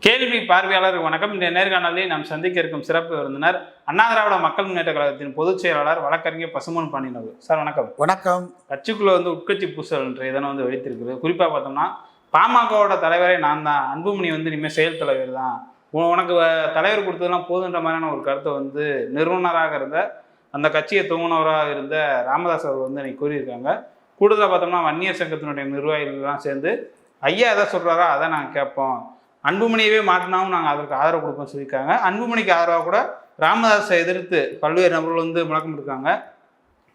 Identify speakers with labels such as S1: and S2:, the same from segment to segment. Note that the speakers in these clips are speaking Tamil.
S1: கேள்வி பார்வையாளருக்கு வணக்கம். இந்த நேர்காணலில் நாம் சந்திக்க இருக்கும் சிறப்பு விருந்தினர் அண்ணா திராவிட மக்கள் முன்னேற்ற கழகத்தின் பொதுச் செயலாளர் வழக்கறிஞர் பசுமன் பாண்டியன் அவர்கள். சார் வணக்கம்.
S2: வணக்கம்.
S1: கட்சிக்குள்ள உட்கட்சி பூசல் என்ற இதனை வெடித்திருக்குது. குறிப்பாக பார்த்தோம்னா பாமகவோட தலைவரே நான் தான், அன்புமணி இனிமேல் செயல் தலைவர் தான், உனக்கு தலைவர் கொடுத்ததெல்லாம் போதுன்ற மாதிரியான ஒரு கருத்தை நிறுவனராக இருந்த அந்த கட்சியை துவங்கினவராக இருந்த ராமதாஸ் அவர்கள் இன்னைக்கு கூறியிருக்காங்க. கூடுதலாக பார்த்தோம்னா வன்னியர் சங்கத்தினுடைய நிர்வாகிகள்லாம் சேர்ந்து ஐயா எதை சொல்கிறாரோ அதை நாங்கள் கேட்போம், அன்புமணியவே மாற்றினாவும் நாங்கள் அதற்கு ஆதரவு கொடுப்போம் சொல்லியிருக்காங்க. அன்புமணிக்கு ஆதரவாக கூட ராமதாஸை எதிர்த்து பல்வேறு நபர்கள் முழக்கம் இருக்காங்க.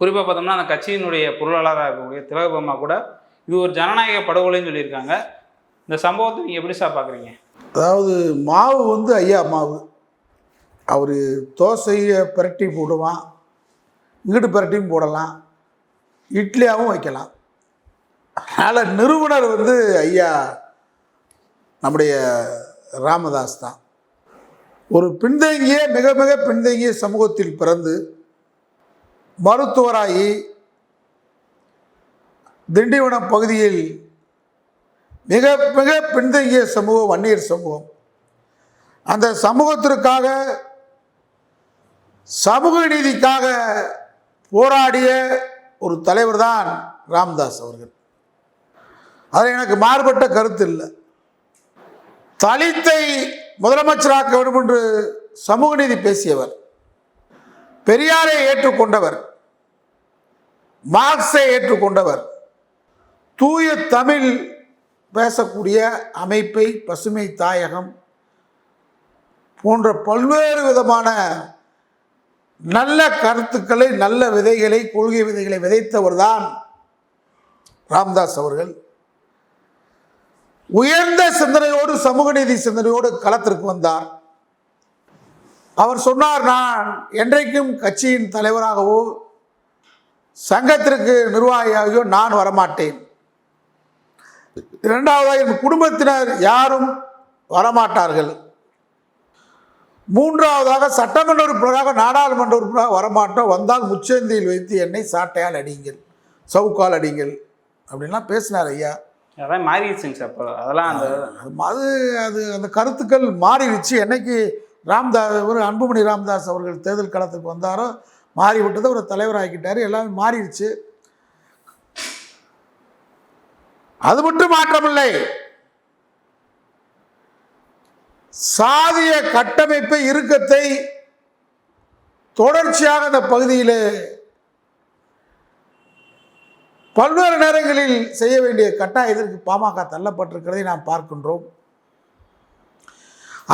S1: குறிப்பாக பார்த்தோம்னா அந்த கட்சியினுடைய பொருளாளராக இருக்கக்கூடிய திலகபம்மா கூட இது ஒரு ஜனநாயக படுகொலைன்னு சொல்லியிருக்காங்க. இந்த சம்பவத்தை நீங்கள் எப்படி சார் பார்க்குறீங்க?
S2: அதாவது மாவு ஐயா மாவு, அவர் தோசையை பிரட்டி போடுவான், இங்கிட்டு பிரட்டியும் போடலாம், இட்லியாகவும் வைக்கலாம். அதனால் நிறுவனர் ஐயா நம்முடைய ராமதாஸ் தான். ஒரு பின்தங்கிய மிக மிக பின்தங்கிய சமூகத்தில் பிறந்து மருத்துவராகி திண்டிவனம் பகுதியில் மிக மிக பின்தங்கிய சமூகம் வன்னியர் சமூகம், அந்த சமூகத்திற்காக சமூக நீதிக்காக போராடிய ஒரு தலைவர் தான் ராமதாஸ் அவர்கள். அதில் எனக்கு மாறுபட்ட கருத்து இல்லை. தலித்தை முதலமைச்சராக்க வேண்டும் என்று சமூக நீதி பேசியவர், பெரியாரை ஏற்றுக்கொண்டவர், மார்க்ஸை ஏற்றுக்கொண்டவர், தூய தமிழ் பேசக்கூடிய அமைப்பை பசுமை தாயகம் போன்ற பல்வேறு விதமான நல்ல கருத்துக்களை, நல்ல விதைகளை, கொள்கை விதைகளை விதைத்தவர் தான் ராமதாஸ் அவர்கள். உயர்ந்த சிந்தனையோடு சமூக நீதி சிந்தனையோடு களத்திற்கு வந்தார். அவர் சொன்னார், நான் என்றைக்கும் கட்சியின் தலைவராகவோ சங்கத்திற்கு நிர்வாகியாகவோ நான் வரமாட்டேன். இரண்டாவதாக என் குடும்பத்தினர் யாரும் வரமாட்டார்கள். மூன்றாவதாக சட்டமன்ற உறுப்பினராக நாடாளுமன்ற உறுப்பினராக வரமாட்டோம், வந்தால் முச்சந்தியில் வைத்து என்னை சாட்டையால் அடிங்கள், சவுக்கால் அடிங்கள் அப்படின்லாம் பேசினார் ஐயா.
S1: அதெல்லாம் மாறிடுச்சுங்க சார். இப்போ அதெல்லாம்
S2: அந்த கருத்துக்கள் மாறிடுச்சு. என்னைக்கு அன்புமணி ராமதாஸ் அவர்கள் தேர்தல் களத்துக்கு வந்தாரோ மாறிவிட்டதை ஒரு தலைவராகிட்டார். எல்லாமே மாறிடுச்சு. அது மட்டும் மாற்றமில்லை, சாதிய கட்டமைப்பை இறுக்கத்தை தொடர்ச்சியாக அந்த பகுதியில் பல்வேறு நேரங்களில் செய்ய வேண்டிய கட்டாயத்திற்கு பாமக தள்ளப்பட்டிருக்கிறதை நாம் பார்க்கின்றோம்.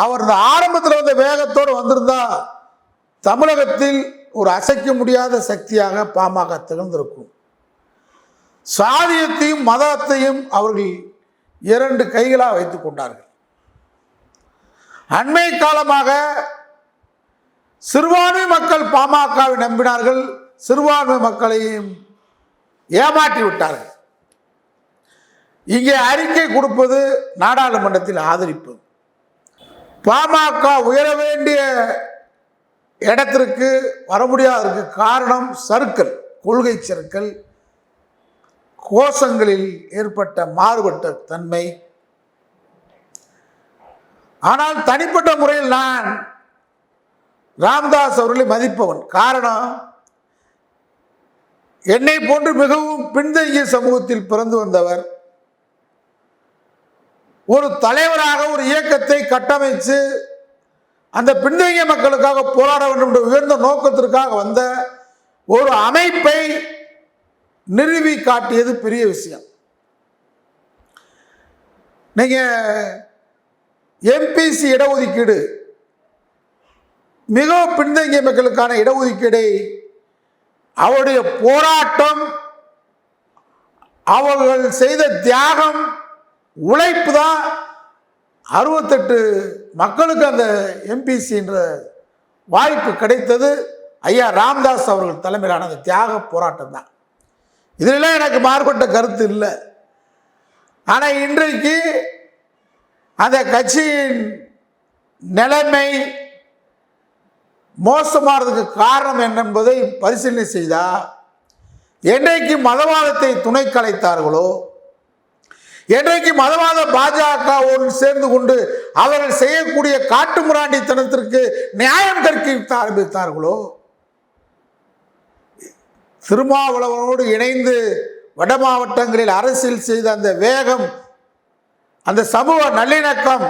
S2: அவர் இந்த ஆரம்பத்தில் வந்த வேகத்தோடு வந்திருந்தா தமிழகத்தில் ஒரு அசைக்க முடியாத சக்தியாக பாமக திகழ்ந்திருக்கும். சாதியத்தையும் மதத்தையும் அவர்கள் இரண்டு கைகளாக வைத்துக் கொண்டார்கள். அண்மை காலமாக சிறுபான்மை மக்கள் பாமகவை நம்பினார்கள், சிறுபான்மை மக்களையும் ஏமாற்றி விட்டார்கள். இங்கே அறிக்கை கொடுப்பது, நாடாளுமன்றத்தில் ஆதரிப்பது. பாமக உயர வேண்டிய இடத்திற்கு வர முடியாததற்கு காரணம் சறுக்கல், கொள்கை சறுக்கல், கோஷங்களில் ஏற்பட்ட மாறுபட்ட தன்மை. ஆனால் தனிப்பட்ட முறையில் நான் ராமதாஸ் அவர்களை மதிப்பவன். காரணம், என்னை போன்று மிகவும் பின்தங்கிய சமூகத்தில் பிறந்து வந்தவர், ஒரு தலைவராக ஒரு இயக்கத்தை கட்டமைத்து அந்த பின்தங்கிய மக்களுக்காக போராட வேண்டும் என்ற உயர்ந்த நோக்கத்திற்காக வந்த ஒரு அமைப்பை நிறுவி காட்டியது பெரிய விஷயம். நீங்க எம்பிசி இடஒதுக்கீடு, மிகவும் பின்தங்கிய மக்களுக்கான இடஒதுக்கீடை, அவருடைய போராட்டம், அவர்கள் செய்த தியாகம், உழைப்பு தான் 68 மக்களுக்கு அந்த எம்பிசி என்ற வாய்ப்பு கிடைத்தது. ஐயா ராமதாஸ் அவர்கள் தலைமையிலான அந்த தியாக போராட்டம் தான். இதிலெல்லாம் எனக்கு மாறுபட்ட கருத்து இல்லை. ஆனால் இன்றைக்கு அந்த கட்சியின் நிலைமை மோசமானதுக்கு காரணம் என்ன என்பதை பரிசீலனை செய்தால், என்றைக்கு மதவாதத்தை துணை கலைத்தார்களோ, என்றைக்கு மதவாத பாஜகவோடு பாஜகவோடு சேர்ந்து கொண்டு அவர்கள் செய்யக்கூடிய காட்டுமிராண்டித்தனத்திற்கு நியாயம் கற்பிக்க ஆரம்பித்தார்களோ, திருமாவளவனோடு இணைந்து வட மாவட்டங்களில் அரசியல் செய்த அந்த வேகம், அந்த சமூக நல்லிணக்கம்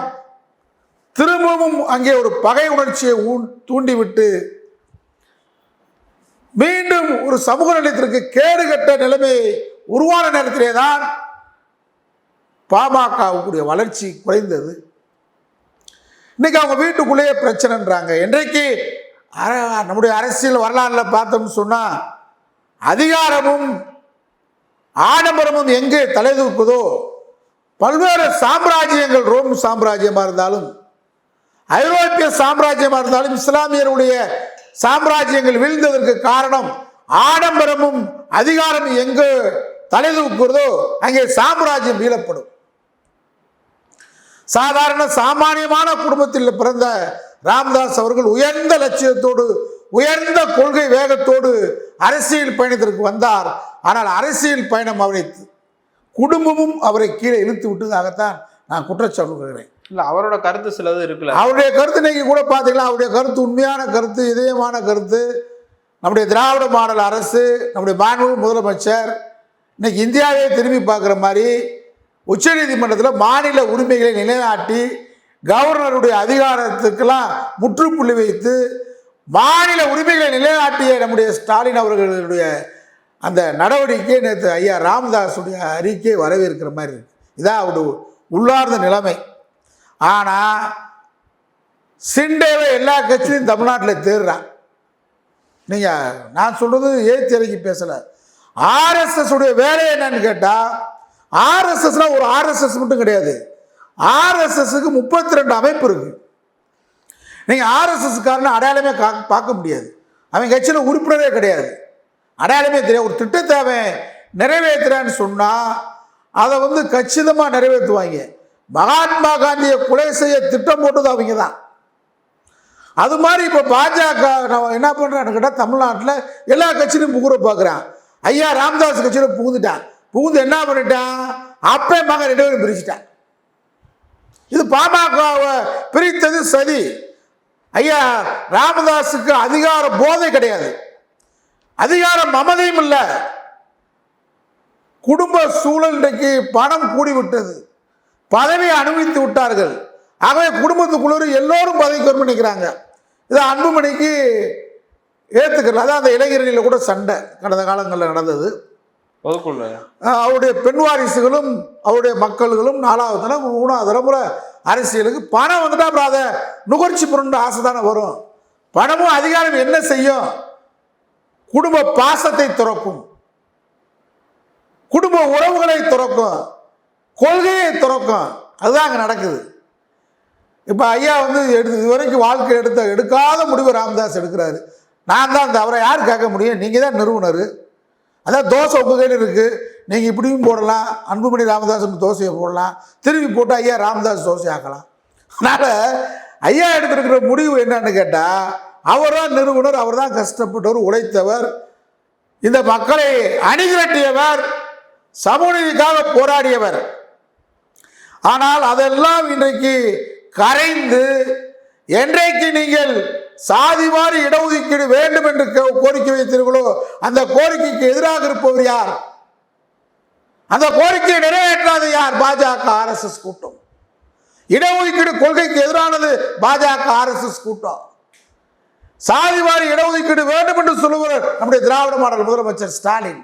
S2: திரும்பவும் அங்கே ஒரு பகை உணர்ச்சியை தூண்டிவிட்டு மீண்டும் ஒரு சமூக நிலையத்திற்கு கேடுகட்ட நிலைமை உருவான நேரத்திலே தான் பாமகவுடைய வளர்ச்சி குறைந்தது. இன்னைக்கு அவங்க வீட்டுக்குள்ளேயே பிரச்சனைன்றாங்க. இன்றைக்கு நம்முடைய அரசியல் வரலாறுல பார்த்தோம்னு சொன்னா அதிகாரமும் ஆடம்பரமும் எங்கே தலை தூக்குதோ, பல்வேறு சாம்ராஜ்யங்கள், ரோம் சாம்ராஜ்யமா இருந்தாலும் ஐரோப்பிய சாம்ராஜ்யமா இருந்தாலும் இஸ்லாமியருடைய சாம்ராஜ்யங்கள் வீழ்ந்ததற்கு காரணம் ஆடம்பரமும் அதிகாரம் எங்கு தலை தூக்குறதோ அங்கே சாம்ராஜ்யம் வீழப்படும். சாதாரண சாமானியமான குடும்பத்தில் பிறந்த ராமதாஸ் அவர்கள் உயர்ந்த லட்சியத்தோடு உயர்ந்த கொள்கை வேகத்தோடு அரசியல் பயணத்திற்கு வந்தார். ஆனால் அரசியல் பயணம் அவரை குடும்பமும் அவரை கீழே இழுத்து விட்டதாகத்தான் நான் குற்றச்சாட்டு சொல்கிறேன்.
S1: இல்லை, அவரோட கருத்து சிலது இருக்குல்ல. அவருடைய
S2: கருத்து இன்னைக்கு கூட பார்த்தீங்களா, அவருடைய கருத்து உண்மையான கருத்து, இதயமான கருத்து. நம்முடைய திராவிட மாடல் அரசு, நம்முடைய மாண்புமிகு முதலமைச்சர் இன்னைக்கு இந்தியாவே திரும்பி பார்க்குற மாதிரி உச்சநீதிமன்றத்தில் மாநில உரிமைகளை நிலைநாட்டி கவர்னருடைய அதிகாரத்துக்கெல்லாம் முற்றுப்புள்ளி வைத்து மாநில உரிமைகளை நிலைநாட்டிய நம்முடைய ஸ்டாலின் அவர்களுடைய அந்த நடவடிக்கை நேற்று ஐயா ராமதாஸுடைய அறிக்கை வரவேற்கிற மாதிரி இருக்கு. இதான் அவருடைய உள்ளார்ந்த நிலைமை. ஆனால் சிண்டேவை எல்லா கட்சியும் தமிழ்நாட்டில் தேடுறான். நீங்கள் நான் சொல்கிறது ஏற்றி இறக்கி பேசலை. ஆர்எஸ்எஸ் உடைய வேலை என்னன்னு கேட்டால், ஆர்எஸ்எஸ்னால் ஒரு ஆர்எஸ்எஸ் மட்டும் கிடையாது. ஆர்எஸ்எஸ்க்கு 32 அமைப்பு இருக்கு. நீங்கள் ஆர்எஸ்எஸ்காரனை அடையாளமே பார்க்க முடியாது. அவன் கட்சியில் உறுப்பினரே கிடையாது, அடையாளமே தெரியாது. ஒரு திட்டத்தை அவன் நிறைவேற்றுறான்னு சொன்னால் அதை கச்சிதமாக நிறைவேற்றுவாங்க. மகாத்மா காந்தியை கொலை செய்ய திட்டம் போட்டது அவங்க தான். அது மாதிரி இப்போ பாஜக என்ன பண்ணுறான்னு கேட்டால், தமிழ்நாட்டில் எல்லா கட்சியிலும் புகுற பார்க்குறான். ஐயா ராமதாஸ் கட்சியில் புகுந்துட்டான். புகுந்து என்ன பண்ணிட்டான், அப்பே மகன் 2 பேரும் பிரிச்சுட்டான். இது பாமகவை பிரித்தது சதி. ஐயா ராமதாஸுக்கு அதிகார போதை கிடையாது, அதிகார மமதையும் இல்லை. குடும்ப சூழல் இன்றைக்கு பணம் கூடிவிட்டது, பதவியை அனுபவித்து விட்டார்கள். ஆகவே குடும்பத்துக்குள்ள எல்லோரும் பதவிக்கு வரும் நினைக்கிறாங்க. இது அன்புமணிக்கு ஏற்றுக்கல. அதான் அந்த இளைஞர்களில் கூட சண்டை கடந்த காலங்களில் நடந்தது. அவருடைய பெண் வாரிசுகளும் அவருடைய மக்கள்களும் 4வது தலைமுறை 3வது தலைமுறை அரசியலுக்கு பணம் வந்துட்டா அப்புறம் அதை நுகர்ச்சி பொருள் ஆசை தானே வரும். பணமும் அதிகாரம் என்ன செய்யும், குடும்ப பாசத்தை துறக்கும், குடும்ப உறவுகளை துறக்கும், கொள்கையை துறக்கும். அதுதான் அங்கே நடக்குது. இப்போ ஐயா இது வரைக்கும் வாழ்க்கை எடுக்காத முடிவு ராமதாஸ் எடுக்கிறாரு. நான் தான் அவரை யார் கேட்க முடியும், நீங்கள் தான் நிறுவனர். அதான் தோசை உங்கள் கையில் இருக்குது, நீங்கள் இப்படியும் போடலாம், அன்புமணி ராமதாஸ் தோசையை போடலாம், திரும்பி போட்டு ஐயா ராமதாஸ் தோசை ஆக்கலாம். அதனால் ஐயா எடுத்திருக்கிற முடிவு என்னன்னு கேட்டால், அவர் தான் நிறுவனர், அவர் தான் கஷ்டப்பட்டவர், உழைத்தவர், இந்த மக்களை அணிதிரட்டியவர், சமூக நீதிக்காக போராடியவர். ஆனால் அதெல்லாம் இன்றைக்கு கரைந்து, என்றைக்கு நீங்கள் சாதிவாரி இடஒதுக்கீடு வேண்டும் என்று கோரிக்கை வைத்தீர்களோ அந்த கோரிக்கைக்கு எதிராக இருப்பவர் யார், அந்த கோரிக்கையை நிறைவேற்றாது யார், பாஜக ஆர்எஸ்எஸ் கூட்டம். இடஒதுக்கீடு கொள்கைக்கு எதிரானது பாஜக ஆர்எஸ்எஸ் கூட்டம். சாதிவாரி இடஒதுக்கீடு வேண்டும் என்று சொல்லுவார் நம்முடைய திராவிட மாடல் முதலமைச்சர் ஸ்டாலின்,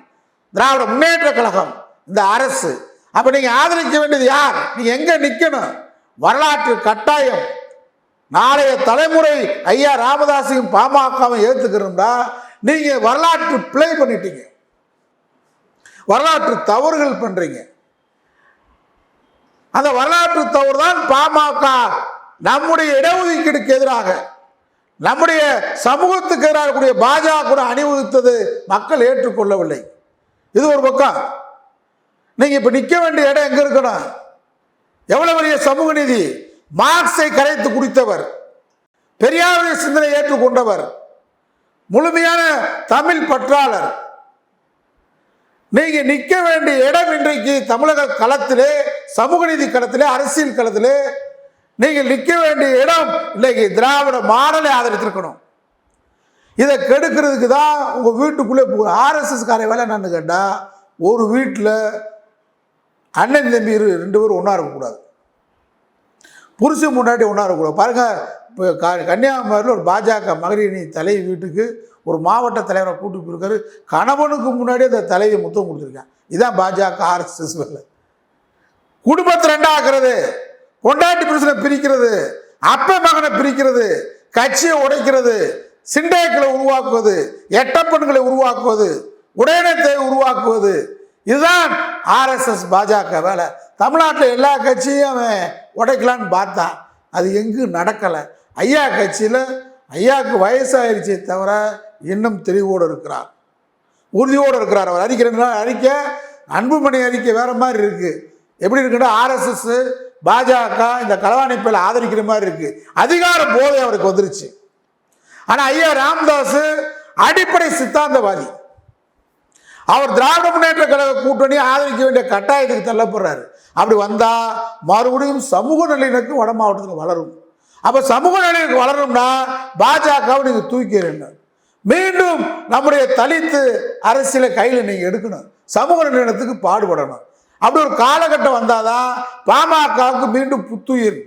S2: திராவிட முன்னேற்ற கழகம், இந்த அரசு. அப்ப நீங்க ஆதரிக்க வேண்டியது யார், நீங்க எங்க நிக்கணும், வரலாற்று கட்டாயம். நாளைய தலைமுறை ஐயா ராமதாஸையும் பாமகவை ஏற்றுக்கிறோம்டா, நீங்க வரலாற்று பிழை பண்ணிட்டீங்க, வரலாற்று தவறுகள் பண்றீங்க. அந்த வரலாற்று தவறு தான் பாமக நம்முடைய இடஒதுக்கீடுக்கு எதிராக, நம்முடைய சமூகத்துக்கு எதிராக கூடிய பாஜக கூட அணிவகுத்தது மக்கள் ஏற்றுக்கொள்ளவில்லை. இது ஒரு பக்கம். நீங்க இப்ப நிக்க வேண்டிய இடம் எங்க இருக்கணும், எவ்வளவு பெரிய சமூக நீதி, மார்க்ஸை கரைத்து குடித்தவர், பெரியாருடைய சிந்தனை ஏற்றுக்கொண்டவர், முழுமையான தமிழ் பற்றாளர். நீங்க நிற்க வேண்டிய இடம் இன்றைக்கு தமிழக களத்திலே, சமூக நீதி களத்திலே, அரசியல் களத்திலே நீங்கள் நிற்க வேண்டிய இடம் இன்னைக்கு திராவிட மாடலை ஆதரித்திருக்கணும். இதை கெடுக்கிறதுக்கு தான் உங்க வீட்டுக்குள்ளே ஆர்எஸ்எஸ் காரை வேலை என்னன்னு கேட்டா, ஒரு வீட்டில் அண்ணன் தம்பி 2 பேரும் ஒன்றா இருக்கக்கூடாது, புருஷன் முன்னாடி ஒன்றா இருக்கக்கூடாது. பாருங்க, இப்போ கன்னியாகுமரியில் ஒரு பாஜக மகளிரணி தலைவி வீட்டுக்கு ஒரு மாவட்ட தலைவரை கூட்டி போயிருக்காரு. கணவனுக்கு முன்னாடி அந்த தலைவியை முத்தம் கொடுத்துருக்கான். இதுதான் பாஜக ஆர்எஸ்எஸ் வேலை. குடும்பத்தை ரெண்டாக்குறது, பொண்டாட்டி புருஷனை பிரிக்கிறது, அப்ப மகனை பிரிக்கிறது, கட்சியை உடைக்கிறது, சிண்டேக்களை உருவாக்குவது, எட்டப்பெண்களை உருவாக்குவது, உடையணத்தை உருவாக்குவது, இதுதான் ஆர்எஸ்எஸ் பாஜக வேலை. தமிழ்நாட்டில் எல்லா கட்சியும் அவன் உடைக்கலான்னு பார்த்தான், அது எங்கும் நடக்கலை. ஐயா கட்சியில் ஐயாவுக்கு வயசாயிருச்சே தவிர இன்னும் தெளிவோடு இருக்கிறார், உறுதியோடு இருக்கிறார். அவர் அறிக்கை அன்புமணி அறிக்கை வேற மாதிரி இருக்கு. எப்படி இருக்குன்னா, ஆர்எஸ்எஸ் பாஜக இந்த களவாணிப்பையில் ஆதரிக்கிற மாதிரி இருக்கு. அதிகார போதை அவருக்கு வந்துருச்சு. ஆனா ஐயா ராமதாஸ் அடிப்படை சித்தாந்தவாதி. அவர் திராவிட முன்னேற்ற கழக கூட்டணி ஆதரிக்க வேண்டிய கட்டாயத்துக்கு தள்ளப்படுறாரு. அப்படி வந்தா மறுபடியும் சமூக நல்லிணக்கம் வட மாவட்டத்தில் வளரும். அப்ப சமூக நல்லிணக்கம் வளரும்னா பாஜகவை நீங்க தூக்கிறீங்க. மீண்டும் நம்முடைய தலித்து அரசியலை கையில் நீங்க எடுக்கணும், சமூக நல்லிணத்துக்கு பாடுபடணும். அப்படி ஒரு காலகட்டம் வந்தாதான் பாமகவுக்கு மீண்டும் புத்துயிர்,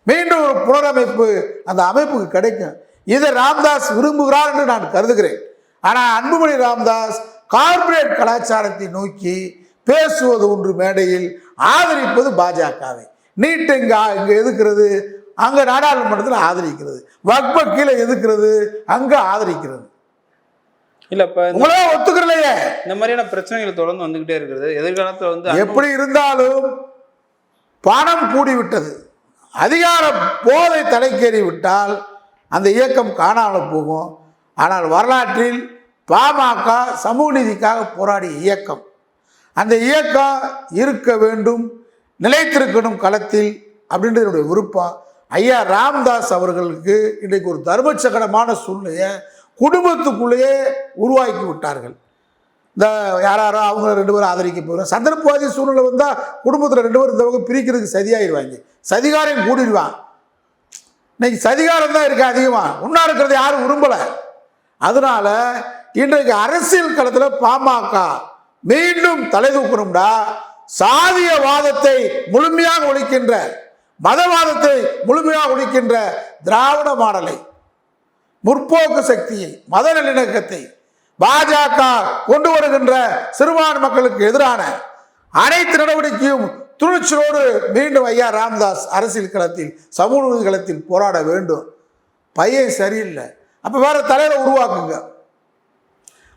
S2: மீண்டும் ஒரு புனரமைப்பு அந்த அமைப்புக்கு கிடைக்கும். இதை ராமதாஸ் விரும்புகிறார் என்று நான் கருதுகிறேன். ஆனால் அன்புமணி ராமதாஸ் கார்ப்பரேட் கலாச்சாரத்தை நோக்கி பேசுவது ஒன்று, மேடையில் ஆதரிப்பது பாஜகவை. நீட் இங்க எதுக்கிறது, அங்க நாடாளுமன்றத்தில் ஆதரிக்கிறது. வக்ப கீழே எதுக்கிறது, அங்க ஆதரிக்கிறது.
S1: இல்ல இப்ப
S2: உங்களே ஒத்துக்கலையே.
S1: இந்த மாதிரியான பிரச்சனைகள் தொடர்ந்து வந்துகிட்டே இருக்கிறது. எதிர்காலத்தில் வந்து
S2: எப்படி இருந்தாலும் பணம் கூடிவிட்டது, அதிகார போதை தலைக்கேறி விட்டால் அந்த இயக்கம் காணாமல் போகும். ஆனால் வரலாற்றில் பாமக சமூக நீதிக்காக போராடிய இயக்கம், அந்த இயக்கம் இருக்க வேண்டும், நிலைத்திருக்கணும் களத்தில் அப்படின்றது என்னுடைய விருப்பம். ஐயா ராமதாஸ் அவர்களுக்கு இன்றைக்கு ஒரு தர்மச்சக்கரமான சூழ்நிலையை குடும்பத்துக்குள்ளேயே உருவாக்கி விட்டார்கள். இந்த யாரோ அவங்க 2 பேரும் ஆதரிக்க போகிறோம். சந்தர்ப்பவாதி சூழ்நிலை வந்தால் குடும்பத்தில் 2 பேரும் இந்த பக்கம் பிரிக்கிறதுக்கு சதியாகிடுவாங்க, சதிகாரையும் கூடிடுவான். இன்னைக்கு சதிகாரம் தான் இருக்கு அதிகமாக, ஒன்றா இருக்கிறத யாரும் விரும்பலை. அதனால இன்றைக்கு அரசியல் களத்தில் பாமக மீண்டும் தலை தூக்கணும்டா, சாதியவாதத்தை முழுமையாக ஒழிக்கின்ற, மதவாதத்தை முழுமையாக ஒழிக்கின்ற திராவிட மாடலை, முற்போக்கு சக்தியை, மத நல்லிணக்கத்தை, பாஜக கொண்டு வருகின்ற சிறுபான்மை மக்களுக்கு எதிரான அனைத்து நடவடிக்கையும் துணிச்சலோடு மீண்டும் ஐயா ராமதாஸ் அரசியல் களத்தில், சமூக நீதி களத்தில் போராட வேண்டும். பையன் சரியில்லை, அப்போ வேற தலைவரை உருவாக்குங்க.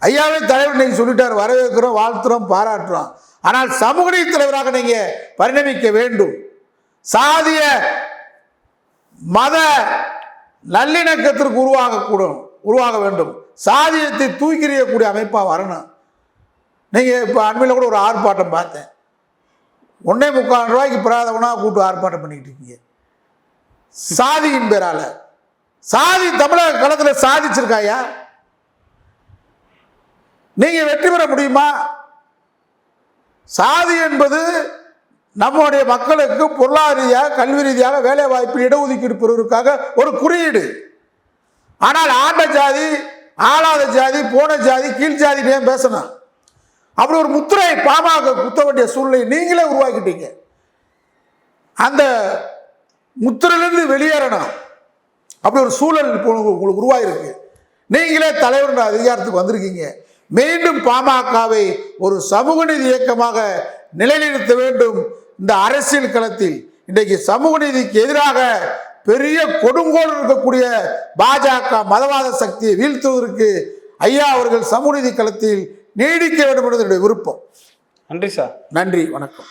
S2: ஐயாவே தலைவர் நீங்க சொல்லிட்டார், வரவேற்கிறோம், வாழ்த்துறோம், பாராட்டுறோம். ஆனால் சமூக நீதி தலைவராக நீங்க பரிணமிக்க வேண்டும். சாதிய மத நல்லிணக்கத்திற்கு உருவாக வேண்டும். சாதியத்தை தூக்கிறியக்கூடிய அமைப்பாக வரணும். நீங்கள் இப்போ அண்மையில் கூட ஒரு ஆர்ப்பாட்டம் பார்த்தேன், 1.25 ரூபாய்க்கு பிராதவனாக கூட்டு ஆர்ப்பாட்டம் பண்ணிக்கிட்டு இருக்கீங்க சாதியின் பேரால. சாதி தமிழக களத்தில் சாதிச்சிருக்காயா? நீங்க வெற்றி பெற முடியுமா? சாதி என்பது நம்முடைய மக்களுக்கு பொருளாதார ரீதியாக, கல்வி ரீதியாக, வேலை வாய்ப்பு, இடஒதுக்கீடு பெறுவதற்காக ஒரு குறியீடு. ஆனால் ஆண்ட ஜாதி, ஆளாத ஜாதி, போன ஜாதி, கீழ் ஜாதி பேசணும். அப்படி ஒரு முத்திரை பாமக குத்த வேண்டிய சூழ்நிலை நீங்களே உருவாக்கிட்டீங்க. அந்த முத்திரையிலிருந்து வெளியேறணும். அப்படி ஒரு சூழல் உங்களுக்கு உருவாயிருக்கு. நீங்களே தலைவர் அதிகாரத்துக்கு வந்திருக்கீங்க. மீண்டும் பாமகவை ஒரு சமூக நீதி இயக்கமாக நிலைநிறுத்த வேண்டும். இந்த அரசியல் களத்தில் இன்றைக்கு சமூக நீதிக்கு எதிராக பெரிய கொடுங்கோல் இருக்கக்கூடிய பாஜக மதவாத சக்தியை வீழ்த்துவதற்கு ஐயா அவர்கள் சமூக நீதி களத்தில் நீடிக்க வேண்டும் என்பது என்னுடைய விருப்பம்.
S1: நன்றி சார்.
S2: நன்றி, வணக்கம்.